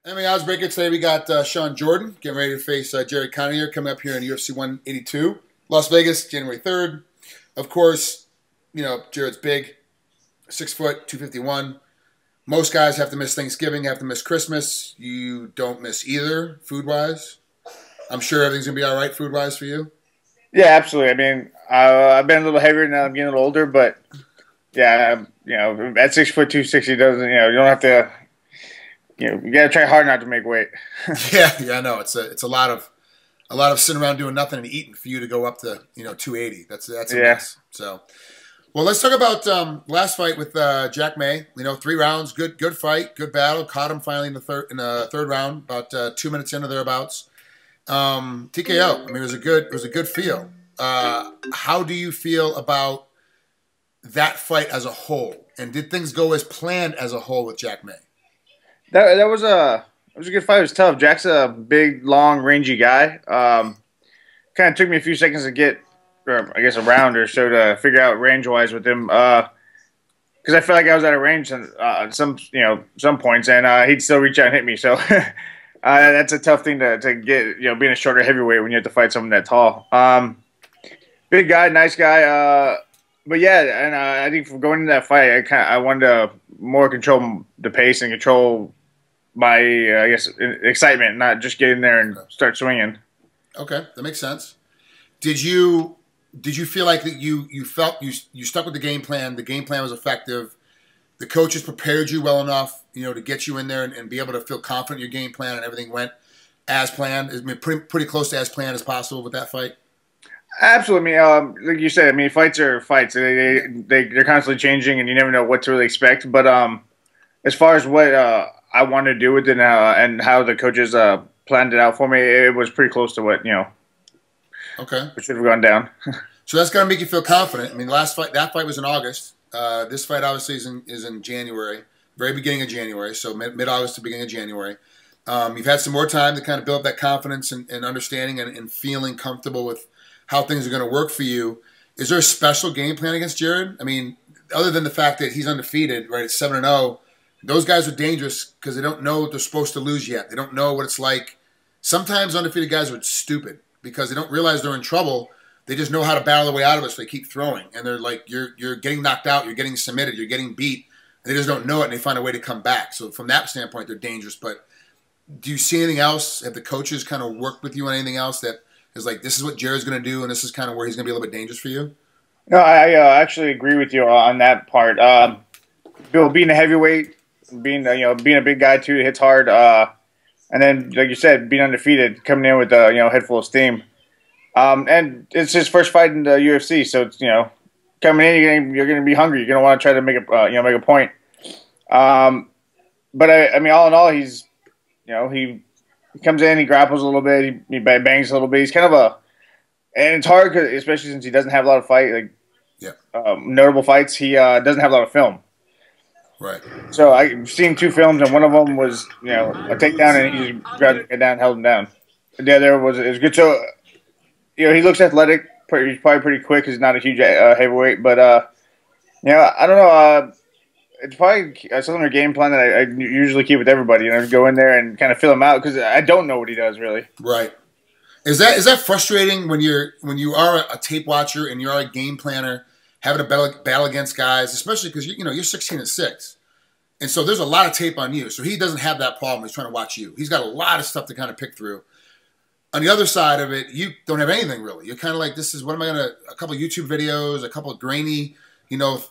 MMAOddsBreaker. Today we got Shawn Jordan getting ready to face Jared Cannonier coming up here in UFC 182. Las Vegas, January 3rd. Of course, you know, Jared's big, 6 foot, 251. Most guys have to miss Thanksgiving, have to miss Christmas. You don't miss either, food-wise. I'm sure everything's going to be all right food-wise for you. Yeah, absolutely. I mean, I've been a little heavier now. I'm getting a little older, but yeah, you know, at 6 foot 260 doesn't, you know, you don't have to, you know, you got to try hard not to make weight. yeah, I know. It's a lot of sitting around doing nothing and eating for you to go up to 280. That's a mess. So, well, let's talk about last fight with Jack May. You know, 3 rounds, good fight, good battle. Caught him finally in the third round, about 2 minutes in or thereabouts. TKO. I mean, it was a good feel. How do you feel about that fight as a whole? And did things go as planned as a whole with Jack May? That was a good fight. It was tough. Jack's a big, long, rangy guy. Kind of took me a few seconds to get, or I guess a round or so to figure out range-wise with him. Because I felt like I was out of range on some points, and he'd still reach out and hit me. So that's a tough thing to get. You know, being a shorter heavyweight when you have to fight someone that tall. Big guy, nice guy. But yeah, and I think for going into that fight, I wanted to more control the pace and control my excitement, not just get in there and start swinging. Okay, that makes sense. Did you feel like that you felt you stuck with the game plan? The game plan was effective. The coaches prepared you well enough, you know, to get you in there and be able to feel confident in your game plan and everything went as planned. I mean, pretty close to as planned as possible with that fight. Absolutely. I mean, like you said, I mean, fights are fights. They're constantly changing, and you never know what to really expect. But as far as what I wanted to do with it and how the coaches planned it out for me, it was pretty close to what it should have gone down. So that's got to make you feel confident. I mean, that fight was in August. This fight obviously is in January, very beginning of January, so mid-August to beginning of January. You've had some more time to kind of build up that confidence and understanding and feeling comfortable with how things are going to work for you. Is there a special game plan against Jared? I mean, other than the fact that he's undefeated, right, at 7-0, those guys are dangerous because they don't know what they're supposed to lose yet. They don't know what it's like. Sometimes undefeated guys are stupid because they don't realize they're in trouble. They just know how to battle their way out of it, so they keep throwing. And they're like, you're getting knocked out, you're getting submitted, you're getting beat. They just don't know it, and they find a way to come back. So from that standpoint, they're dangerous. But do you see anything else? Have the coaches kind of worked with you on anything else that is like, this is what Jared's going to do, and this is kind of where he's going to be a little bit dangerous for you? No, I actually agree with you on that part. Being a heavyweight, being a big guy too, it hits hard. And then, like you said, being undefeated, coming in with a head full of steam. And it's his first fight in the UFC, so it's, coming in, you're gonna be hungry. You're gonna want to try to make a point. But I mean, all in all, he's he comes in, he grapples a little bit, he bangs a little bit. He's kind of and it's hard, especially since he doesn't have a lot of notable fights. He doesn't have a lot of film. Right. So I've seen 2 films, and one of them was a takedown, and he just grabbed it down, held him down. The other was good. So he looks athletic. He's probably pretty quick. He's not a huge heavyweight, but I don't know. It's probably a similar game plan that I usually keep with everybody. Go in there and kind of fill him out because I don't know what he does really. Right. Is that frustrating when you are a tape watcher and you are a game planner, having a battle against guys, especially because you're 16-6, and so there's a lot of tape on you. So he doesn't have that problem. He's trying to watch you. He's got a lot of stuff to kind of pick through. On the other side of it, you don't have anything really. You're kind of like, this is what am I gonna? A couple of YouTube videos, a couple of grainy,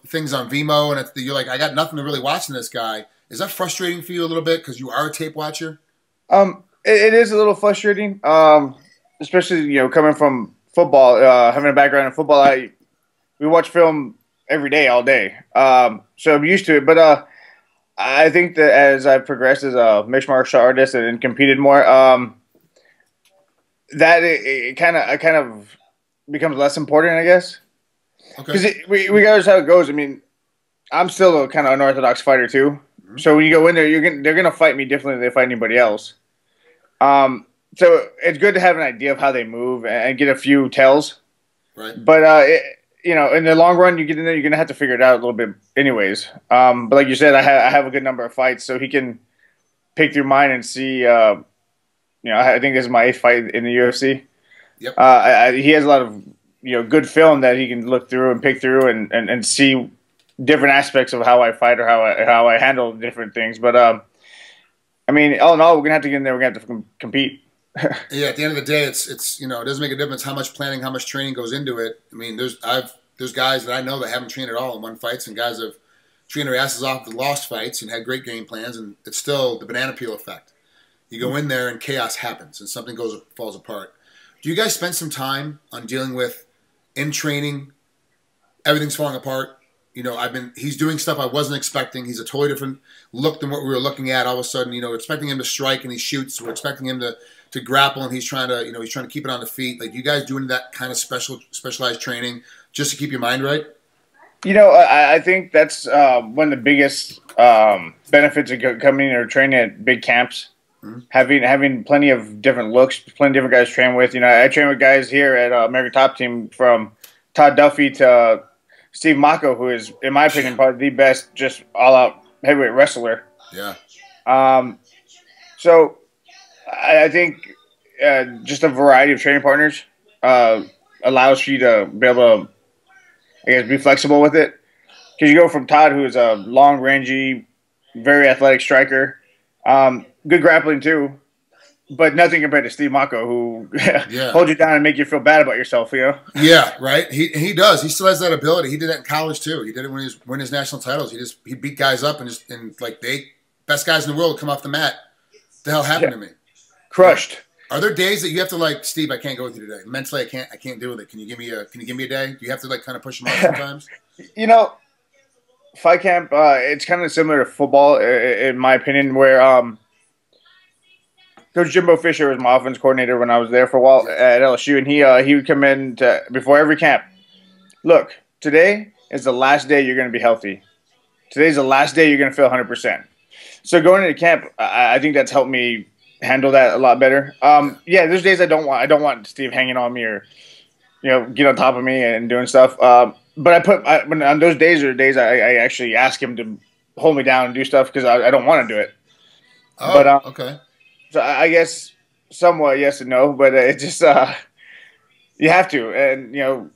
things on Vimeo, and you're like, I got nothing to really watch in this guy. Is that frustrating for you a little bit because you are a tape watcher? It is a little frustrating, especially coming from football, having a background in football. We watch film every day, all day, so I'm used to it. But I think that as I've progressed as a mixed martial artist and competed more, that it kind of becomes less important, I guess. Because regardless how it goes, I mean, I'm still a kind of unorthodox fighter too. Mm-hmm. So when you go in there, they're gonna fight me differently than they fight anybody else. So it's good to have an idea of how they move and get a few tells. Right. But in the long run, you get in there, you're gonna have to figure it out a little bit, anyways. But like you said, I have a good number of fights, so he can pick through mine and see. I think this is my 8th fight in the UFC. Yep. He has a lot of good film that he can look through and pick through and see different aspects of how I fight or how I handle different things. But I mean, all in all, we're gonna have to get in there. We're gonna have to compete. Yeah. At the end of the day, it's it doesn't make a difference how much planning, how much training goes into it. I mean, there's guys that I know that haven't trained at all and won fights, and guys have trained their asses off and lost fights and had great game plans, and it's still the banana peel effect. You go in there and chaos happens and something falls apart. Do you guys spend some time on dealing with in training, everything's falling apart? He's doing stuff I wasn't expecting. He's a totally different look than what we were looking at. All of a sudden, expecting him to strike and he shoots. We're expecting him to grapple and he's trying to keep it on the feet. Like, you guys doing that kind of specialized training just to keep your mind right? I think that's one of the biggest benefits of coming or training at big camps. Mm-hmm. Having plenty of different looks, plenty of different guys to train with. I train with guys here at American Top Team, from Todd Duffy to Steve Mocco, who is, in my opinion, probably the best just all-out heavyweight wrestler. Yeah. So I think just a variety of training partners allows you to be able to, I guess, be flexible with it. Because you go from Todd, who is a long, rangy, very athletic striker, good grappling too, but nothing compared to Steve Mocco, who holds you down and make you feel bad about yourself. Yeah, right. He does. He still has that ability. He did that in college too. He did it when he was winning his national titles. He beat guys up and best guys in the world would come off the mat. What the hell happened to me? Crushed. Are there days that you have to Steve, I can't go with you today. Mentally, I can't deal with it. Can you give me a day? Do you have to kind of push him off sometimes? Fight camp, it's kind of similar to football, in my opinion, where Coach Jimbo Fisher was my offense coordinator when I was there for a while at LSU, and he would come in before every camp. Look, today is the last day you're going to be healthy. Today's the last day you're going to feel 100%. So going into camp, I think that's helped me handle that a lot better. There's days I don't want Steve hanging on me or get on top of me and doing stuff. But on those days are days I actually ask him to hold me down and do stuff because I don't want to do it. Oh, but okay. So I guess somewhat yes and no, but it just you have to, and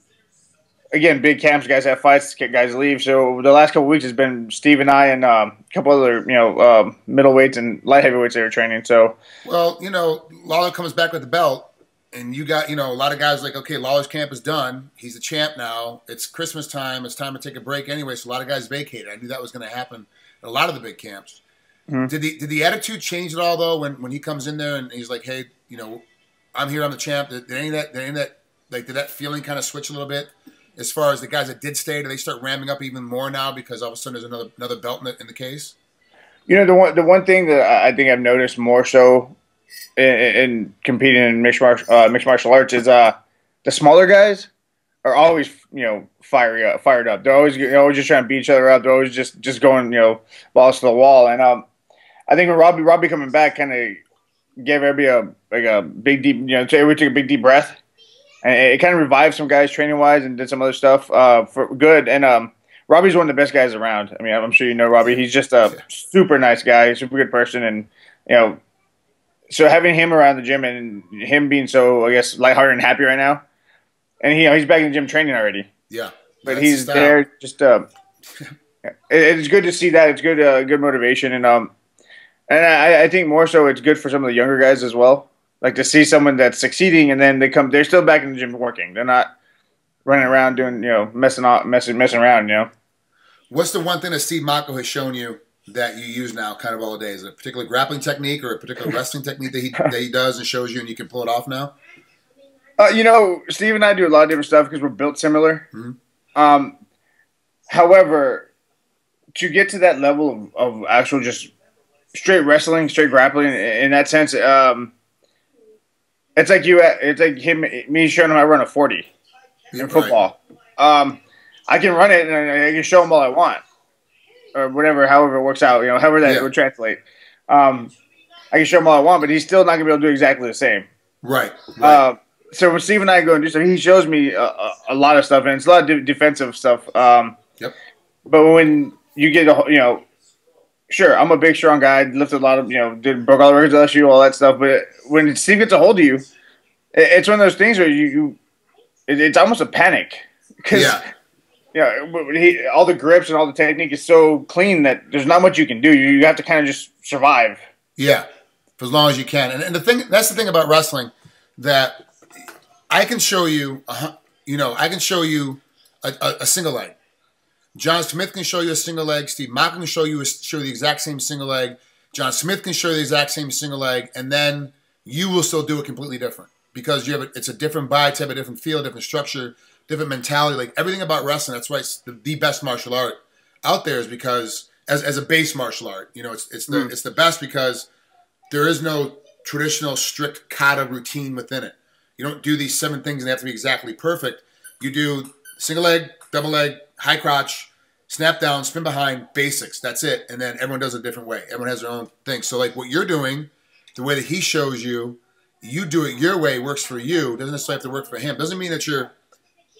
again, big camps, guys have fights, guys leave. So the last couple of weeks has been Steve and I and a couple other middleweights and light heavyweights they were training. So Lawler comes back with the belt, and you got a lot of guys like, okay, Lawler's camp is done. He's the champ now. It's Christmas time. It's time to take a break anyway. So a lot of guys vacated. I knew that was going to happen at a lot of the big camps. Mm-hmm. Did the attitude change at all though when he comes in there and he's like, hey, I'm here, I'm the champ? Did that feeling kind of switch a little bit as far as the guys that did stay? Do they start ramming up even more now because all of a sudden there's another belt in the case? The one thing that I think I've noticed more so in competing in mixed martial arts is the smaller guys are always fired up. They're always just trying to beat each other up. They're always just going balls to the wall. And I think when Robbie coming back kind of gave everybody a big deep everybody took a big deep breath, and it kind of revived some guys training wise and did some other stuff for good. And Robbie's one of the best guys around. I mean, I'm sure you know Robbie. He's just a super nice guy, super good person, and so having him around the gym and him being so, I guess, lighthearted and happy right now, and he's back in the gym training already. Yeah, but he's there. Just it's good to see that. It's good motivation, and I think more so it's good for some of the younger guys as well. Like to see someone that's succeeding, and then they're still back in the gym working. They're not running around doing messing around. What's the one thing that Steve Mocco has shown you that you use now, kind of all day? Is it a particular grappling technique or a particular wrestling technique that he does and shows you, and you can pull it off now? Steve and I do a lot of different stuff because we're built similar. Mm-hmm. However, to get to that level of actual just straight wrestling, straight grappling, in that sense, it's like me showing him I run a 40 in football. Right. I can run it and I can show him all I want, or whatever, however it works out. However that would translate. I can show him all I want, but he's still not gonna be able to do exactly the same. Right. So when Steve and I go and do stuff, he shows me a lot of stuff, and it's a lot of defensive stuff. Yep. But when you get sure, I'm a big, strong guy. Lifted a lot of, broke all the records at LSU, all that stuff. But when Steve gets a hold of you, it's one of those things where it's almost a panic because all the grips and all the technique is so clean that there's not much you can do. You have to kind of just survive. Yeah, for as long as you can. And that's the thing about wrestling, that I can show you, I can show you a single leg. John Smith can show you a single leg. Steve Mock can show you the exact same single leg. John Smith can show you the exact same single leg, and then you will still do it completely different because it's a different body type, a different feel, different structure, different mentality. Like everything about wrestling, that's why it's the best martial art out there, is because as a base martial art, it's the best because there is no traditional strict kata routine within it. You don't do these 7 things and they have to be exactly perfect. You do single leg, double leg, high crotch, snap down, spin behind, basics. That's it. And then everyone does it a different way. Everyone has their own thing. So like what you're doing, the way that he shows you, you do it your way, works for you. Doesn't necessarily have to work for him. Doesn't mean that you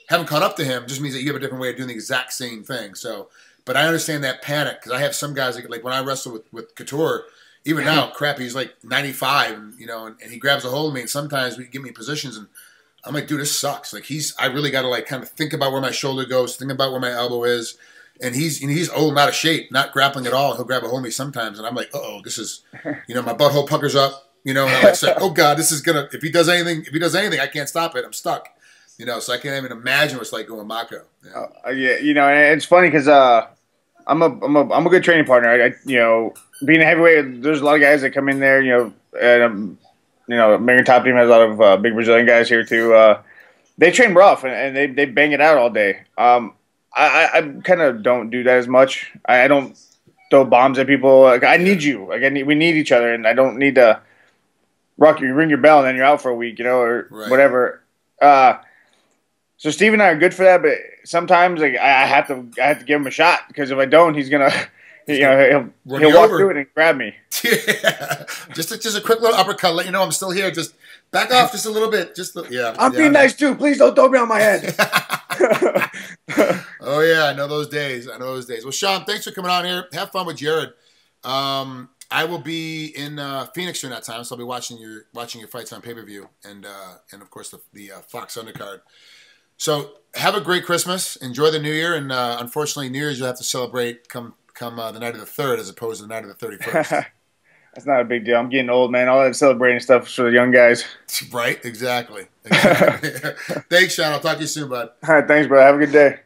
haven't caught up to him. Just means that you have a different way of doing the exact same thing. So, but I understand that panic because I have some guys like when I wrestle with Couture, even now, crap, he's like 95, and he grabs a hold of me, and sometimes we give me positions, and I'm like, dude, this sucks. Like I really got to like kind of think about where my shoulder goes, think about where my elbow is, and he's old, not out of shape, not grappling at all. He'll grab a hold of me sometimes, and I'm like, oh, this is, my butthole puckers up, and I'm like, oh God, this is gonna. If he does anything, I can't stop it. I'm stuck, So I can't even imagine what it's like going Mako. And it's funny because I'm a good training partner. Being a heavyweight, there's a lot of guys that come in there, and American Top Team has a lot of big Brazilian guys here too. They train rough and they bang it out all day. I kind of don't do that as much. I don't throw bombs at people. Like, I need you. Like we need each other, and I don't need to ring your bell and then you're out for a week, or right. Whatever. So Steve and I are good for that, but sometimes like I have to give him a shot because if I don't, he's gonna. He'll walk through it and grab me. Yeah, just a quick little uppercut. Let you know I'm still here. Just back off just a little bit. I'm being nice too. Please don't throw me on my head. Oh yeah, I know those days. Well, Shawn, thanks for coming on here. Have fun with Jared. I will be in Phoenix during that time, so I'll be watching your fights on pay-per-view and of course the Fox undercard. So have a great Christmas. Enjoy the New Year, and unfortunately, New Year's you'll have to celebrate come the night of the 3rd as opposed to the night of the 31st. That's not a big deal. I'm getting old, man. All that celebrating stuff is for the young guys. Right? Exactly. Thanks, Shawn. I'll talk to you soon, bud. All right, thanks, bro. Have a good day.